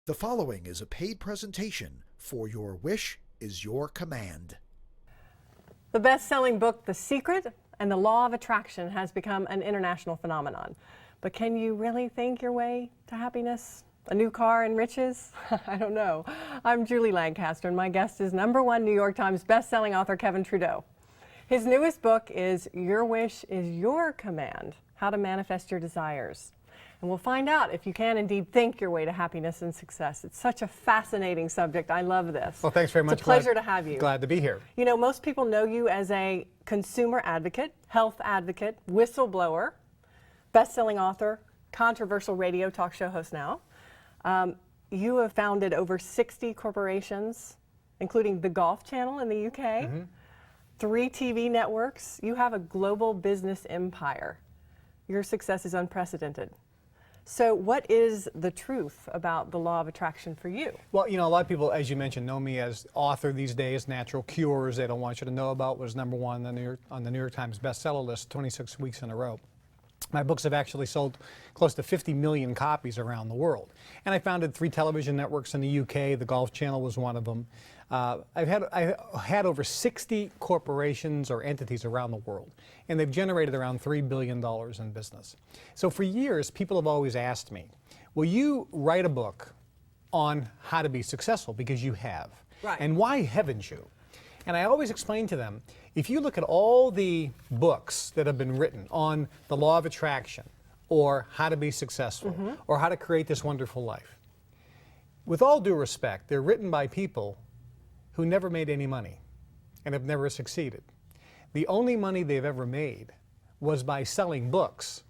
The following is a paid presentation for Your Wish is Your Command. The best-selling book, The Secret and the Law of Attraction, has become an international phenomenon. But can you really think your way to happiness? A new car and riches? I don't know. I'm Julie Lancaster, and my guest is #1 New York Times best-selling author Kevin Trudeau. His newest book is Your Wish is Your Command: How to Manifest Your Desires. And we'll find out if you can indeed think your way to happiness and success. It's such a fascinating subject. I love this. Well, thanks very much. It's a pleasure to have you. Glad to be here. You know, most people know you as a consumer advocate, health advocate, whistleblower, best-selling author, controversial radio talk show host now. You have founded over 60 corporations, including the Golf Channel in the UK, 3 TV networks. You have a global business empire. Your success is unprecedented. So what is the truth about the law of attraction for you? Well, you know, a lot of people, as you mentioned, know me as author these days. Natural Cures, They Don't Want You to Know About, was #1 on the New York Times bestseller list 26 weeks in a row. My books have actually sold close to 50 million copies around the world. And I founded 3 television networks in the UK. The Golf Channel was one of them. I had over 60 corporations or entities around the world, and they've generated around $3 billion in business. So for years, people have always asked me, will you write a book on how to be successful? Because you have. Right. And why haven't you? And I always explain to them, if you look at all the books that have been written on the law of attraction, or how to be successful, or how to create this wonderful life, with all due respect, they're written by people who never made any money and have never succeeded. The only money they've ever made was by selling books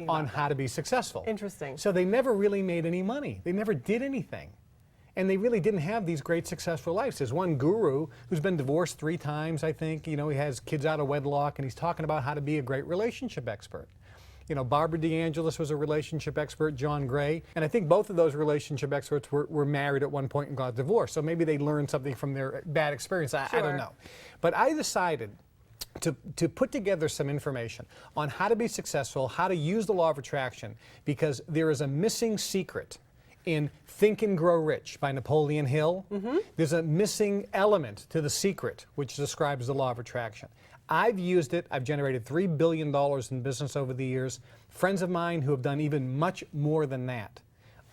on how to be successful. Interesting. So they never really made any money. They never did anything. And they really didn't have these great successful lives. There's one guru who's been divorced 3 times, I think. You know, he has kids out of wedlock, and he's talking about how to be a great relationship expert. You know, Barbara DeAngelis was a relationship expert, John Gray, and I think both of those relationship experts were married at one point and got divorced. So maybe they learned something from their bad experience. I don't know. But I decided to put together some information on how to be successful, how to use the law of attraction, because there is a missing secret in Think and Grow Rich by Napoleon Hill. There's a missing element to The Secret, which describes the law of attraction. I've used it. I've generated $3 billion in business over the years. Friends of mine who have done even much more than that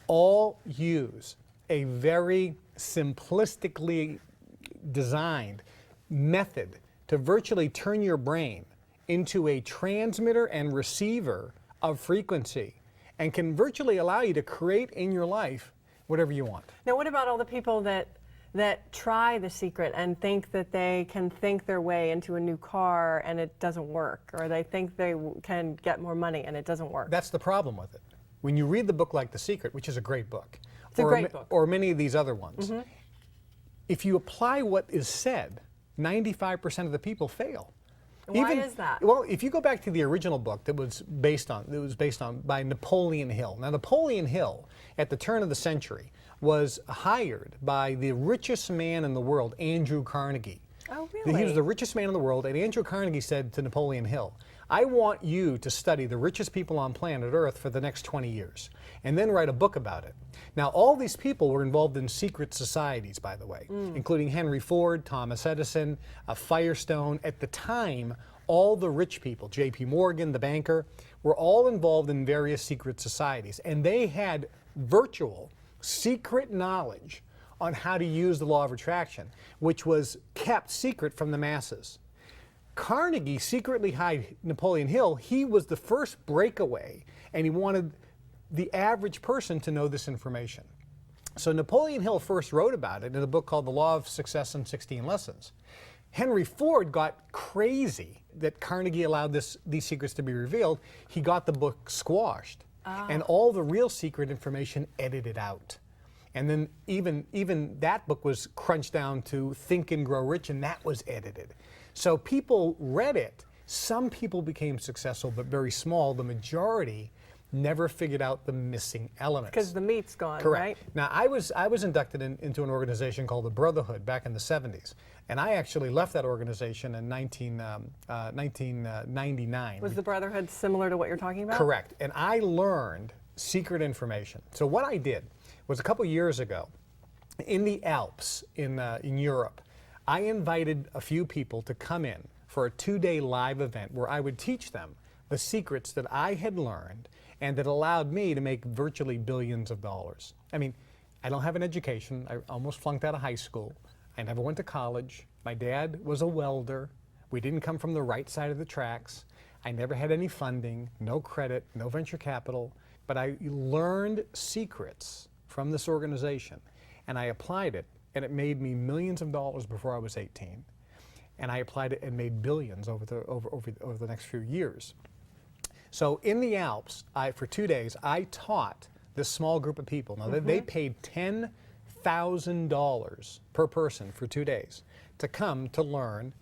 all use a very simplistically designed method to virtually turn your brain into a transmitter and receiver of frequency, and can virtually allow you to create in your life whatever you want. Now, what about all the people that try The Secret and think that they can think their way into a new car and it doesn't work, or they think they can get more money and it doesn't work? That's the problem with it. When you read the book like The Secret, which is a great book, it's a great book, or many of these other ones, if you apply what is said, 95% of the people fail. Why is that? Well, if you go back to the original book that was based on by Napoleon Hill. Now, Napoleon Hill, at the turn of the century, was hired by the richest man in the world, Andrew Carnegie. Oh, really? He was the richest man in the world, and Andrew Carnegie said to Napoleon Hill, I want you to study the richest people on planet Earth for the next 20 years, and then write a book about it. Now, all these people were involved in secret societies, by the way, including Henry Ford, Thomas Edison, Firestone. At the time, all the rich people, J.P. Morgan, the banker, were all involved in various secret societies, and they had virtual secret knowledge on how to use the law of attraction, which was kept secret from the masses. Carnegie secretly hired Napoleon Hill. He was the first breakaway, and he wanted the average person to know this information. So Napoleon Hill first wrote about it in a book called The Law of Success in 16 Lessons. Henry Ford got crazy that Carnegie allowed these secrets to be revealed. He got the book squashed, and all the real secret information edited out. And then even that book was crunched down to Think and Grow Rich, and that was edited. So people read it. Some people became successful, but very small. The majority never figured out the missing elements. Because the meat's gone, Correct. right? Now, I was inducted into an organization called the Brotherhood back in the 70s, and I actually left that organization in 1999. Was the Brotherhood similar to what you're talking about? Correct. And I learned secret information. So what I did was a couple years ago in the Alps in Europe. I invited a few people to come in for a 2-day live event where I would teach them the secrets that I had learned and that allowed me to make virtually billions of dollars. I mean, I don't have an education. I almost flunked out of high school. I never went to college. My dad was a welder. We didn't come from the right side of the tracks. I never had any funding, no credit, no venture capital, but I learned secrets from this organization and I applied it, and it made me millions of dollars before I was 18. And I applied it and made billions over the next few years. So in the Alps, for 2 days, I taught this small group of people. Now, they paid $10,000 per person for 2 days to come to learn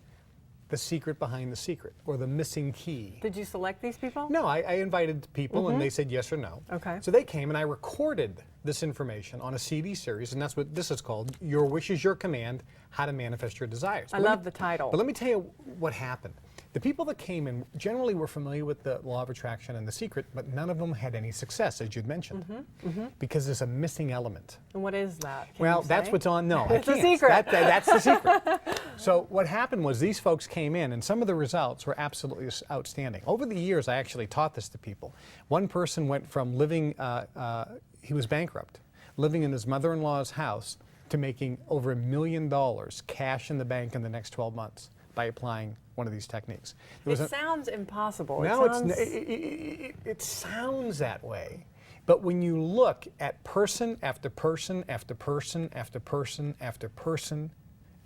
the secret behind the secret, or the missing key. Did you select these people? No, I invited people and they said yes or no. Okay. So they came and I recorded this information on a CD series, and that's what this is called, Your Wish is Your Command, How to Manifest Your Desires. I love the title. But let me tell you what happened. The people that came in generally were familiar with the law of attraction and the secret, but none of them had any success, as you'd mentioned, because there's a missing element. And what is that? Can Well, you that's say? what's on. No, I It's a can't. secret. That's the secret. So what happened was these folks came in, and some of the results were absolutely outstanding. Over the years, I actually taught this to people. One person went from living, he was bankrupt, living in his mother-in-law's house, to making over $1 million cash in the bank in the next 12 months by applying one of these techniques. It sounds impossible. No, it sounds that way. But when you look at person after person after person after person after person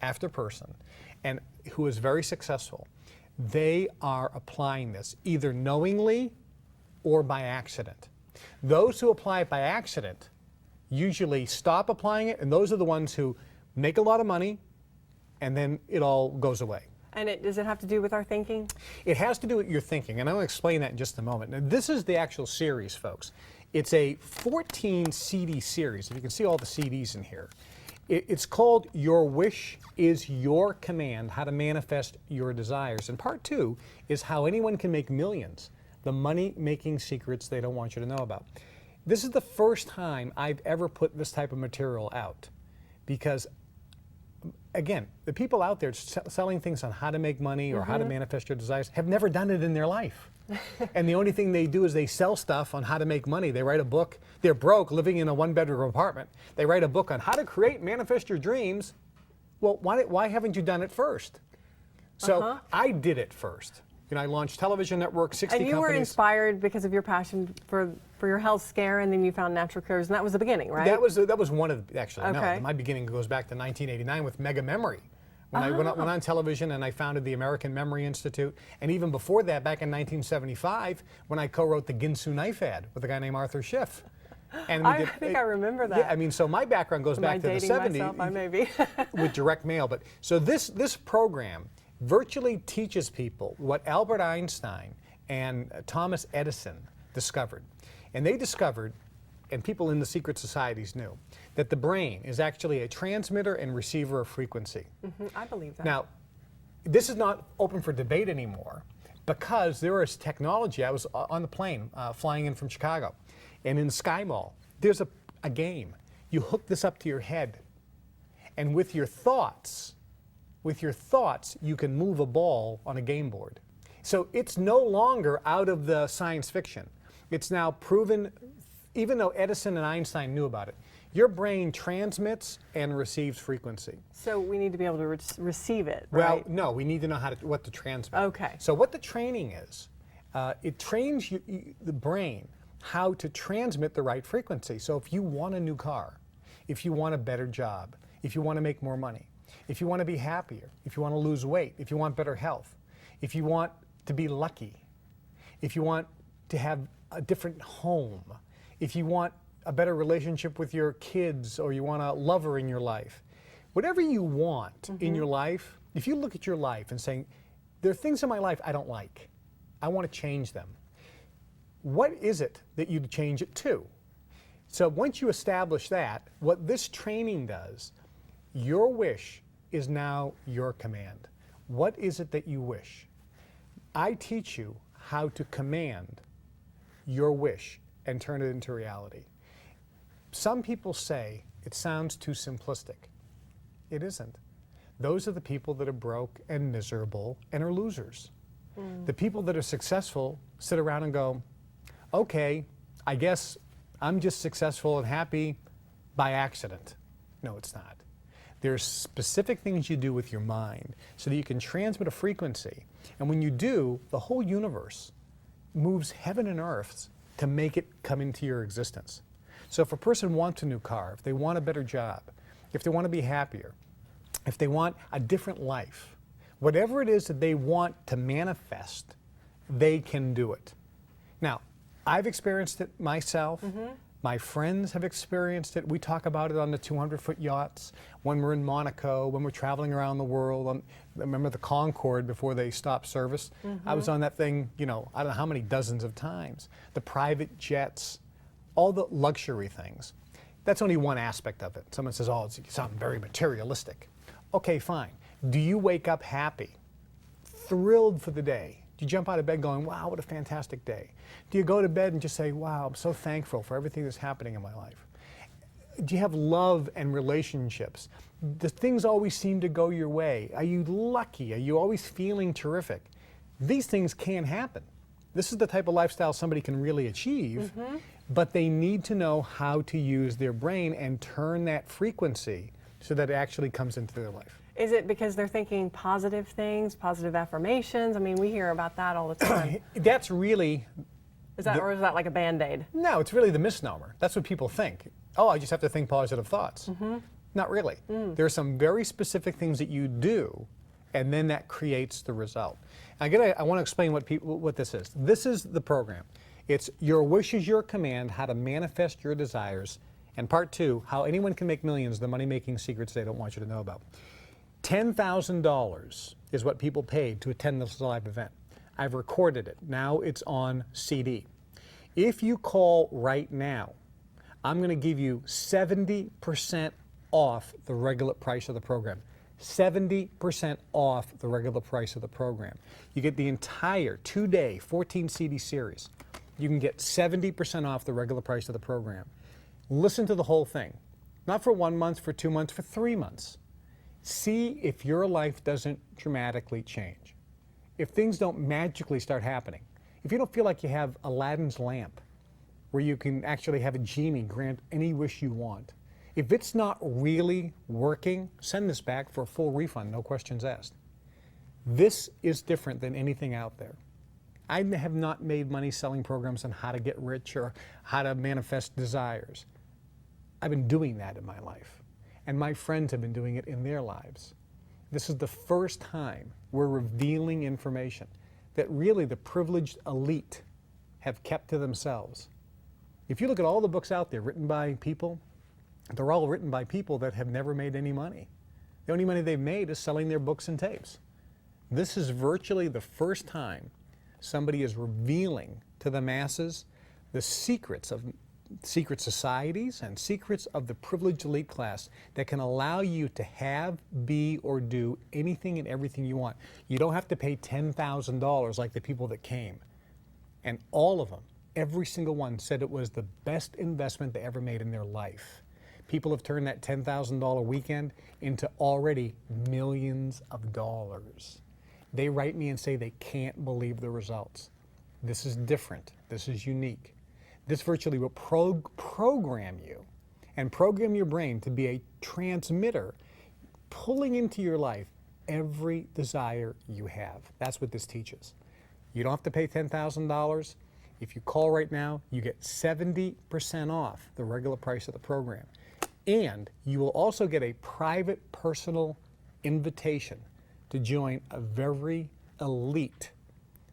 after person, and who is very successful, they are applying this either knowingly or by accident. Those who apply it by accident usually stop applying it, and those are the ones who make a lot of money and then it all goes away. And does it have to do with our thinking? It has to do with your thinking, and I'm going to explain that in just a moment. Now, this is the actual series, folks. It's a 14 CD series. You can see all the CDs in here. It's called Your Wish is Your Command, How to Manifest Your Desires. And part 2 is how anyone can make millions, the money-making secrets they don't want you to know about. This is the first time I've ever put this type of material out because, again, the people out there selling things on how to make money or how to manifest your desires have never done it in their life. And the only thing they do is they sell stuff on how to make money. They write a book. They're broke, living in a one-bedroom apartment. They write a book on how to create, manifest your dreams. Well, why haven't you done it first? So I did it first. You know, I launched television network, 60 companies. And you were inspired because of your passion for your health scare, and then you found natural cures, and that was the beginning, right? That was one of the, actually, Okay. no, my beginning goes back to 1989 with Mega-Memory. When I went on television and I founded the American Memory Institute, and even before that, back in 1975, when I co-wrote the Ginsu knife ad with a guy named Arthur Schiff. And I think I remember that. Yeah, I mean, so my background goes back to the 70s. Myself? I may be. With direct mail. But so this program virtually teaches people what Albert Einstein and Thomas Edison discovered. And they discovered, and people in the secret societies knew, that the brain is actually a transmitter and receiver of frequency. I believe that. Now, this is not open for debate anymore because there is technology. I was on the plane flying in from Chicago, and in Sky Mall, there's a game. You hook this up to your head, and with your thoughts, you can move a ball on a game board. So it's no longer out of the science fiction. It's now proven, even though Edison and Einstein knew about it, your brain transmits and receives frequency. So we need to be able to receive it, right? Well, no, we need to know what to transmit. Okay. So what the training is, it trains the brain how to transmit the right frequency. So if you want a new car, if you want a better job, if you want to make more money, if you want to be happier, if you want to lose weight, if you want better health, if you want to be lucky, if you want to have a different home, if you want a better relationship with your kids, or you want a lover in your life, whatever you want in your life, if you look at your life and saying, there are things in my life I don't like, I want to change them. What is it that you'd change it to? So once you establish that, what this training does, your wish is now your command. What is it that you wish? I teach you how to command your wish and turn it into reality. some people say it sounds too simplistic. It isn't. Those are the people that are broke and miserable and are losers. The people that are successful sit around and go, okay, I guess I'm just successful and happy by accident. No, it's not. There's specific things you do with your mind so that you can transmit a frequency. And when you do, the whole universe moves heaven and earth to make it come into your existence. So if a person wants a new car, if they want a better job, if they want to be happier, if they want a different life, whatever it is that they want to manifest, they can do it. Now, I've experienced it myself. My friends have experienced it. We talk about it on the 200-foot yachts, when we're in Monaco, when we're traveling around the world. Remember the Concorde before they stopped service? I was on that thing, you know, I don't know how many dozens of times. The private jets, all the luxury things. That's only one aspect of it. Someone says, oh, you sound very materialistic. Okay, fine. Do you wake up happy, thrilled for the day? Do you jump out of bed going, wow, what a fantastic day? Do you go to bed and just say, wow, I'm so thankful for everything that's happening in my life? Do you have love and relationships? Do things always seem to go your way? Are you lucky? Are you always feeling terrific? These things can happen. This is the type of lifestyle somebody can really achieve, but they need to know how to use their brain and turn that frequency so that it actually comes into their life. Is it because they're thinking positive things, positive affirmations? I mean, we hear about that all the time. That's really... Or is that like a Band-Aid? No, it's really the misnomer. That's what people think. Oh, I just have to think positive thoughts. Not really. There are some very specific things that you do, and then that creates the result. I want to explain what this is. This is the program. It's Your Wish is Your Command, How to Manifest Your Desires, and Part 2, How Anyone Can Make Millions, the money-making secrets they don't want you to know about. $10,000 is what people paid to attend this live event. I've recorded it. Now it's on CD. If you call right now, I'm going to give you 70% off the regular price of the program. 70% off the regular price of the program. You get the entire 2-day 14 CD series. You can get 70% off the regular price of the program. Listen to the whole thing. Not for 1 month, for 2 months, for 3 months. See if your life doesn't dramatically change. If things don't magically start happening. If you don't feel like you have Aladdin's lamp, where you can actually have a genie grant any wish you want. If it's not really working, send this back for a full refund, no questions asked. This is different than anything out there. I have not made money selling programs on how to get rich or how to manifest desires. I've been doing that in my life. And my friends have been doing it in their lives. This is the first time we're revealing information that really the privileged elite have kept to themselves. If you look at all the books out there written by people, they're all written by people that have never made any money. The only money they've made is selling their books and tapes. This is virtually the first time somebody is revealing to the masses the secrets of secret societies and secrets of the privileged elite class that can allow you to have, be, or do anything and everything you want. You don't have to pay $10,000 like the people that came. And all of them, every single one, said it was the best investment they ever made in their life. People have turned that $10,000 weekend into already millions of dollars. They write me and say they can't believe the results. This is different. This is unique. This virtually will program you and program your brain to be a transmitter, pulling into your life every desire you have. That's what this teaches. You don't have to pay $10,000. If you call right now, you get 70% off the regular price of the program. And you will also get a private personal invitation to join a very elite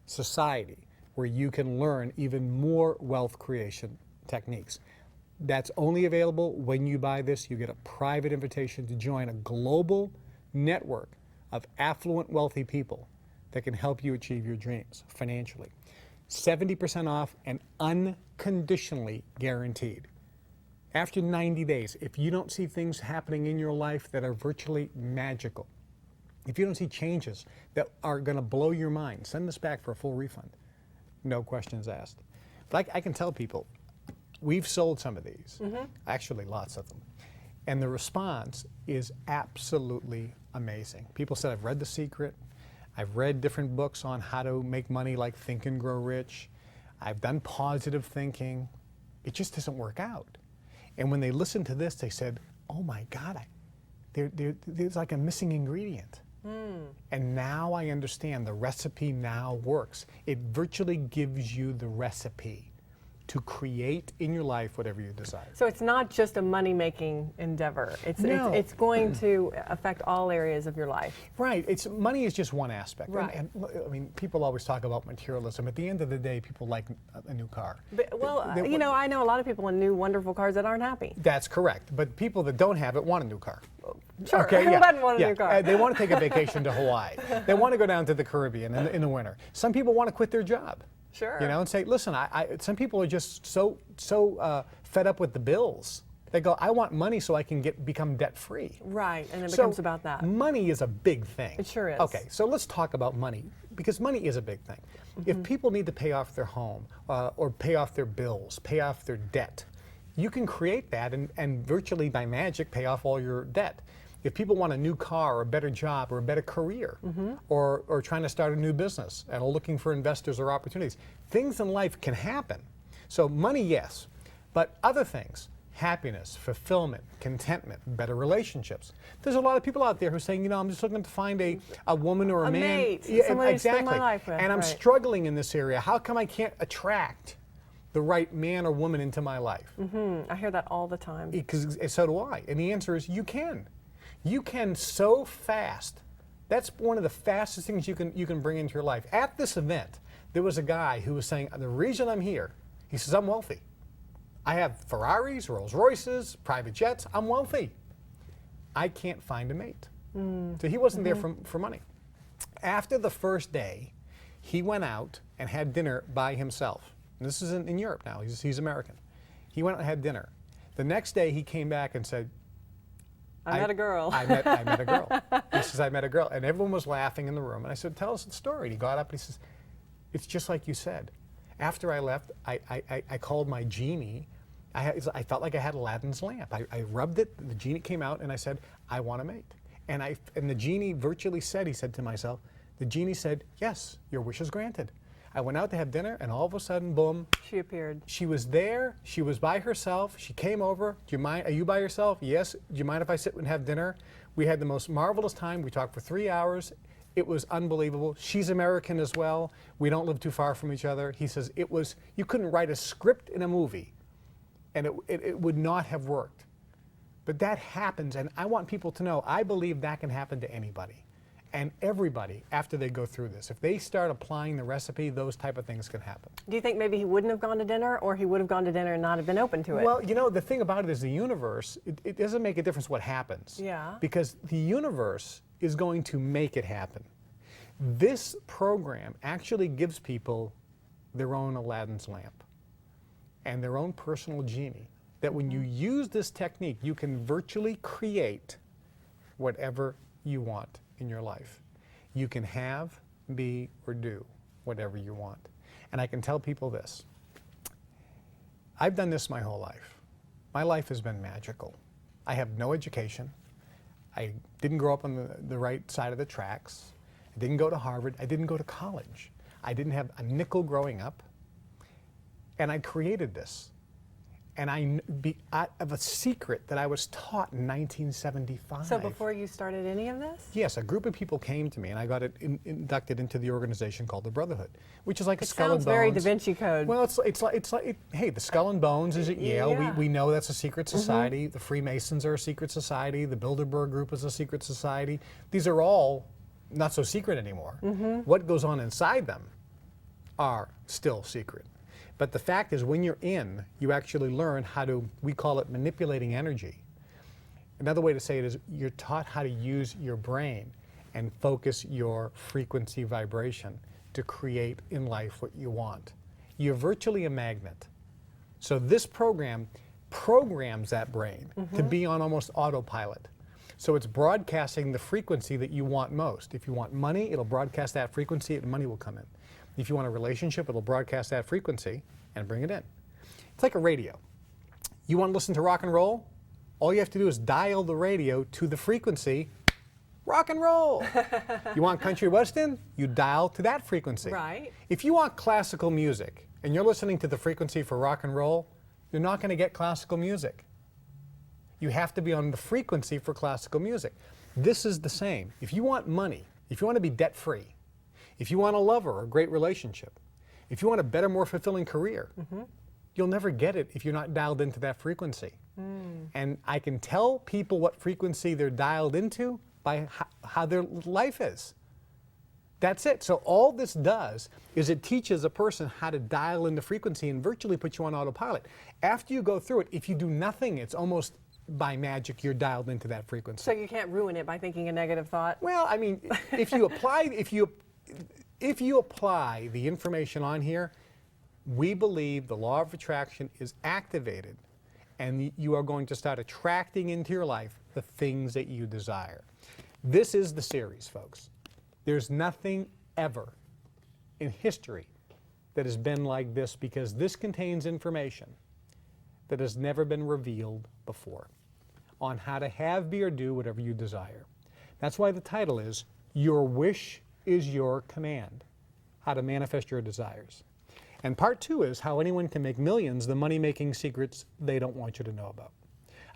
society where you can learn even more wealth creation techniques. That's only available when you buy this. You get a private invitation to join a global network of affluent, wealthy people that can help you achieve your dreams financially. 70% off and unconditionally guaranteed. After 90 days, if you don't see things happening in your life that are virtually magical, if you don't see changes that are going to blow your mind, send this back for a full refund. No questions asked. But I can tell people, We've sold some of these, actually lots of them. And the response is absolutely amazing. People said, I've read The Secret. I've read different books on how to make money, like Think and Grow Rich. I've done positive thinking. It just doesn't work out. And when they listened to this, they said, oh my God, there's like a missing ingredient. And now I understand the recipe now works. It virtually gives you the recipe to create in your life whatever you desire. So it's not just a money-making endeavor. No. It's going to affect all areas of your life. Right. Money is just one aspect. Right. And, I mean, people always talk about materialism. At the end of the day, people like a new car. But, well, I know a lot of people in new wonderful cars that aren't happy. That's correct. But people that don't have it want a new car. Sure. Okay, Who doesn't want a new car? They want to take a vacation to Hawaii. They want to go down to the Caribbean in the winter. Some people want to quit their job. Sure. You know, and say, listen, some people are just so fed up with the bills. They go, I want money so I can become debt free. Right, and it becomes about that. Money is a big thing. It sure is. Okay, so let's talk about money, because money is a big thing. If people need to pay off their home or pay off their bills, pay off their debt, you can create that and virtually by magic pay off all your debt. If people want a new car or a better job or a better career or trying to start a new business and are looking for investors or opportunities, things in life can happen. So money, yes, but other things, happiness, fulfillment, contentment, better relationships. There's a lot of people out there who are saying, you know, I'm just looking to find a woman or a man. Mate, Yeah, somebody to spend exactly. my life with, And I'm right. struggling in this area. How come I can't attract the right man or woman into my life? I hear that all the time. Because so do I. And the answer is you can. You can so fast. That's one of the fastest things you can bring into your life. At this event, there was a guy who was saying, the reason I'm here, he says, I'm wealthy. I have Ferraris, Rolls Royces, private jets. I'm wealthy. I can't find a mate. So he wasn't there for money. After the first day, he went out and had dinner by himself. And this is in Europe now. He's American. He went out and had dinner. The next day, he came back and said, I met a girl. I met a girl. He says, I met a girl. And everyone was laughing in the room. And I said, tell us the story. And he got up and he says, it's just like you said. After I left, I called my genie. I felt like I had Aladdin's lamp. I rubbed it, the genie came out, and I said, I want a mate. And the genie virtually said, he said to myself, the genie said, yes, your wish is granted. I went out to have dinner, and all of a sudden, boom. She appeared. She was there. She was by herself. She came over. Do you mind? Are you by yourself? Yes. Do you mind if I sit and have dinner? We had the most marvelous time. We talked for 3 hours. It was unbelievable. She's American as well. We don't live too far from each other. He says you couldn't write a script in a movie, and it would not have worked. But that happens, and I want people to know, I believe that can happen to anybody. And everybody, after they go through this, if they start applying the recipe, those type of things can happen. Do you think maybe he wouldn't have gone to dinner, or he would have gone to dinner and not have been open to it? Well, you know, the thing about it is the universe, it doesn't make a difference what happens. Yeah. Because the universe is going to make it happen. This program actually gives people their own Aladdin's lamp and their own personal genie. That when you use this technique, you can virtually create whatever you want in your life. You can have, be, or do whatever you want. And I can tell people this. I've done this my whole life. My life has been magical. I have no education. I didn't grow up on the right side of the tracks. I didn't go to Harvard. I didn't go to college. I didn't have a nickel growing up. And I created this. And I have a secret that I was taught in 1975. So before you started any of this? Yes, a group of people came to me, and I got inducted into the organization called the Brotherhood, which is like a Skull and Bones. It sounds very Da Vinci Code. Well, it's like hey, the Skull and Bones is at Yale. Yeah. We know that's a secret society. The Freemasons are a secret society. The Bilderberg Group is a secret society. These are all not so secret anymore. What goes on inside them are still secret. But the fact is, when you're in, you actually learn how to, we call it manipulating energy. Another way to say it is you're taught how to use your brain and focus your frequency vibration to create in life what you want. You're virtually a magnet. So this program programs that brain to be on almost autopilot. So it's broadcasting the frequency that you want most. If you want money, it'll broadcast that frequency and money will come in. If you want a relationship, it'll broadcast that frequency and bring it in. It's like a radio. You want to listen to rock and roll? All you have to do is dial the radio to the frequency rock and roll. You want country western? You dial to that frequency. Right. If you want classical music and you're listening to the frequency for rock and roll, you're not going to get classical music. You have to be on the frequency for classical music. This is the same. If you want money, if you want to be debt-free, if you want a lover or a great relationship, if you want a better, more fulfilling career, you'll never get it if you're not dialed into that frequency. And I can tell people what frequency they're dialed into by how their life is. That's it. So all this does is it teaches a person how to dial into frequency and virtually put you on autopilot. After you go through it, if you do nothing, it's almost by magic you're dialed into that frequency. So you can't ruin it by thinking a negative thought? Well, I mean, if you apply the information on here, we believe the law of attraction is activated and you are going to start attracting into your life the things that you desire. This is the series, folks. There's nothing ever in history that has been like this because this contains information that has never been revealed before on how to have, be, or do whatever you desire. That's why the title is Your Wish is Your Command, how to manifest your desires. And part 2 is how anyone can make millions, the money-making secrets they don't want you to know about.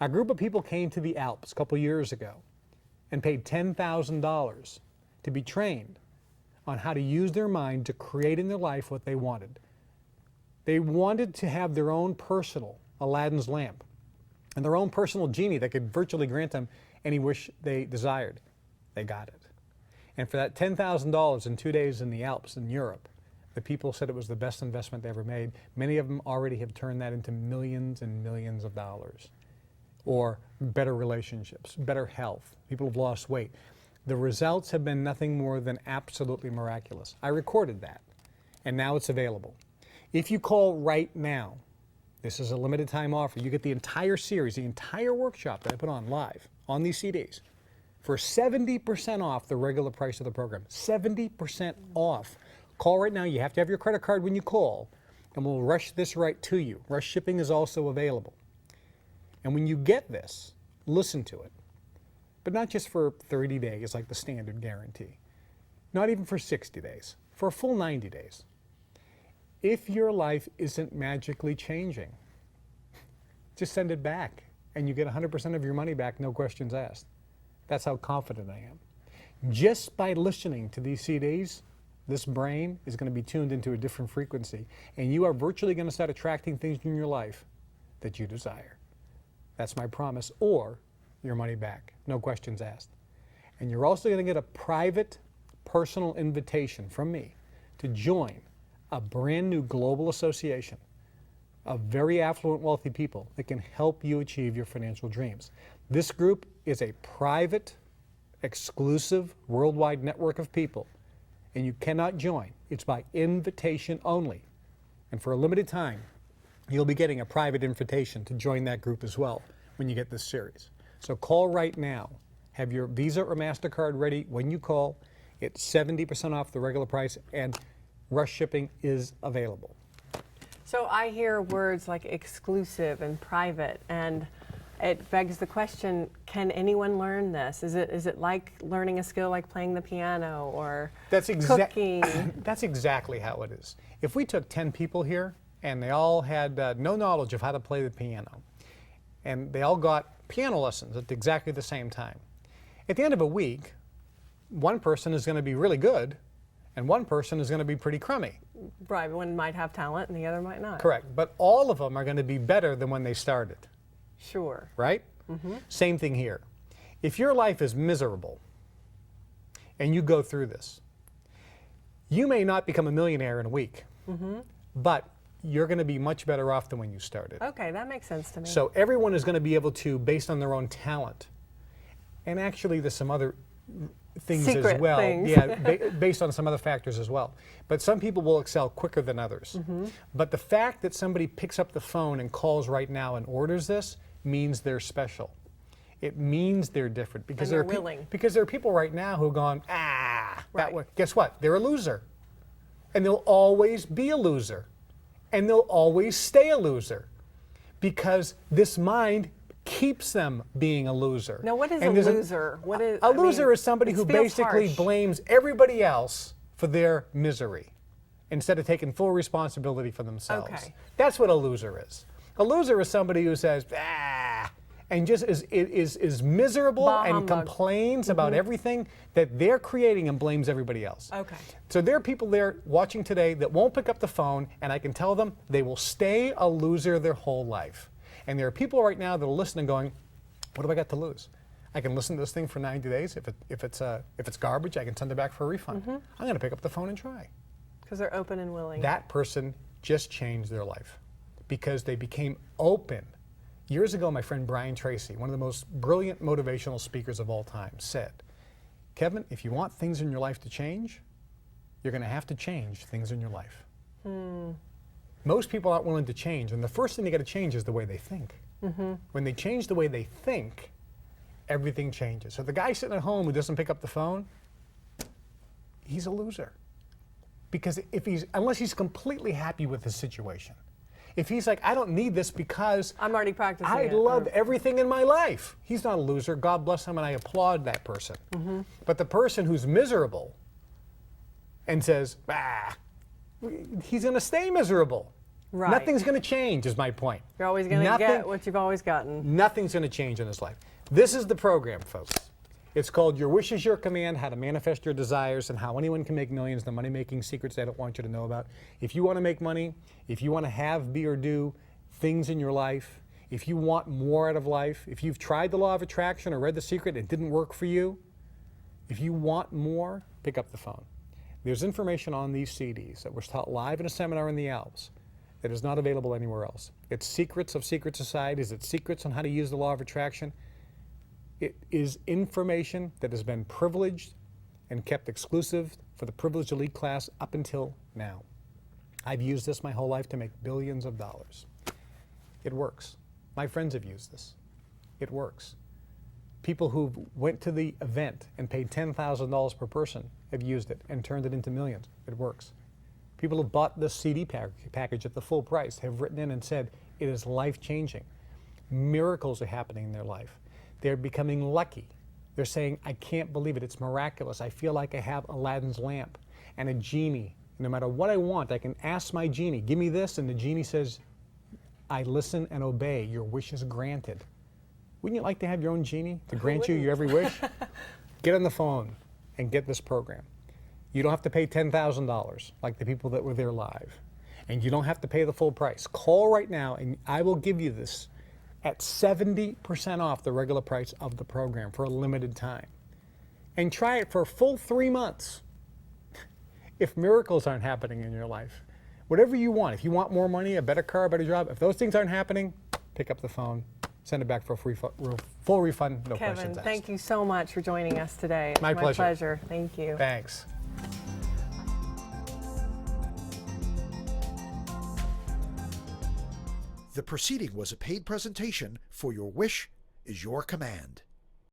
A group of people came to the Alps a couple years ago and paid $10,000 to be trained on how to use their mind to create in their life what they wanted. They wanted to have their own personal Aladdin's lamp and their own personal genie that could virtually grant them any wish they desired. They got it. And for that $10,000 in 2 days in the Alps in Europe, the people said it was the best investment they ever made. Many of them already have turned that into millions and millions of dollars. Or better relationships, better health. People have lost weight. The results have been nothing more than absolutely miraculous. I recorded that, and now it's available. If you call right now, this is a limited time offer. You get the entire series, the entire workshop that I put on live on these CDs for 70% off the regular price of the program. 70% off. Call right now. You have to have your credit card when you call, and we'll rush this right to you. Rush shipping is also available. And when you get this, listen to it. But not just for 30 days like the standard guarantee. Not even for 60 days. For a full 90 days. If your life isn't magically changing, just send it back and you get 100% of your money back, no questions asked. That's how confident I am. Just by listening to these CDs, this brain is going to be tuned into a different frequency, and you are virtually going to start attracting things in your life that you desire. That's my promise, or your money back, no questions asked. And you're also going to get a private, personal invitation from me to join a brand new global association of very affluent, wealthy people that can help you achieve your financial dreams. This group is a private, exclusive, worldwide network of people, and you cannot join. It's by invitation only. And for a limited time, you'll be getting a private invitation to join that group as well when you get this series. So call right now. Have your Visa or MasterCard ready when you call. It's 70% off the regular price, and rush shipping is available. So I hear words like exclusive and private, and it begs the question, can anyone learn this? Is it like learning a skill like playing the piano or cooking? That's exactly how it is. If we took 10 people here and they all had no knowledge of how to play the piano, and they all got piano lessons at exactly the same time, at the end of a week, one person is going to be really good and one person is going to be pretty crummy. Right, one might have talent and the other might not. Correct, but all of them are going to be better than when they started. Sure. Right? Same thing here. If your life is miserable and you go through this, you may not become a millionaire in a week, but you're going to be much better off than when you started. Okay, that makes sense to me. So everyone is going to be able to, based on their own talent, and actually there's some other things Secret as well. things. Yeah, based on some other factors as well. But some people will excel quicker than others. But the fact that somebody picks up the phone and calls right now and orders this means they're special. It means they're different because they're willing. Because there are people right now who have gone, that Right. way. Guess what? They're a loser. And they'll always be a loser. And they'll always stay a loser. because this mind keeps them being a loser. Now, what is And a there's loser? What is, a loser is somebody it who feels basically harsh. blames everybody else for their misery instead of taking full responsibility for themselves. Okay. That's what a loser is. A loser is somebody who says, ah, and just is miserable Bah and humbug. complains about everything that they're creating and blames everybody else. Okay. So there are people there watching today that won't pick up the phone, and I can tell them they will stay a loser their whole life. And there are people right now that are listening going, what have I got to lose? I can listen to this thing for 90 days. If it's garbage, I can send it back for a refund. I'm going to pick up the phone and try. Because they're open and willing. That person just changed their life because they became open. Years ago, my friend Brian Tracy, one of the most brilliant motivational speakers of all time, said, Kevin, if you want things in your life to change, you're going to have to change things in your life. Most people aren't willing to change, and the first thing they got to change is the way they think. When they change the way they think, everything changes. So the guy sitting at home who doesn't pick up the phone, he's a loser. Because unless he's completely happy with his situation. If he's like, I don't need this because I'm already practicing I it. love everything in my life. He's not a loser. God bless him, and I applaud that person. But the person who's miserable and says, he's going to stay miserable. Right. Nothing's going to change, is my point. You're always going to get what you've always gotten. Nothing's going to change in his life. This is the program, folks. It's called Your Wish is Your Command, How to Manifest Your Desires and How Anyone Can Make Millions, the money-making secrets I don't want you to know about. If you want to make money, if you want to have, be, or do things in your life, if you want more out of life, if you've tried the law of attraction or read The Secret and it didn't work for you, if you want more, pick up the phone. There's information on these CDs that was taught live in a seminar in the Alps that is not available anywhere else. It's Secrets of Secret Societies. It's Secrets on How to Use the Law of Attraction. It is information that has been privileged and kept exclusive for the privileged elite class up until now. I've used this my whole life to make billions of dollars. It works. My friends have used this. It works. People who went to the event and paid $10,000 per person have used it and turned it into millions. It works. People who bought the CD package at the full price have written in and said it is life-changing. Miracles are happening in their life. They're becoming lucky. They're saying, I can't believe it. It's miraculous. I feel like I have Aladdin's lamp and a genie. No matter what I want, I can ask my genie, give me this, and the genie says, I listen and obey. Your wish is granted. Wouldn't you like to have your own genie to grant you your every wish? Get on the phone and get this program. You don't have to pay $10,000 like the people that were there live. And you don't have to pay the full price. Call right now and I will give you this at 70% off the regular price of the program for a limited time. And try it for a full 3 months. If miracles aren't happening in your life, whatever you want, if you want more money, a better car, a better job, if those things aren't happening, pick up the phone, send it back for a full refund, no questions Kevin, asked. thank you so much for joining us today. It's My pleasure. My pleasure. Thank you. Thanks. The proceeding was a paid presentation for Your Wish is Your Command.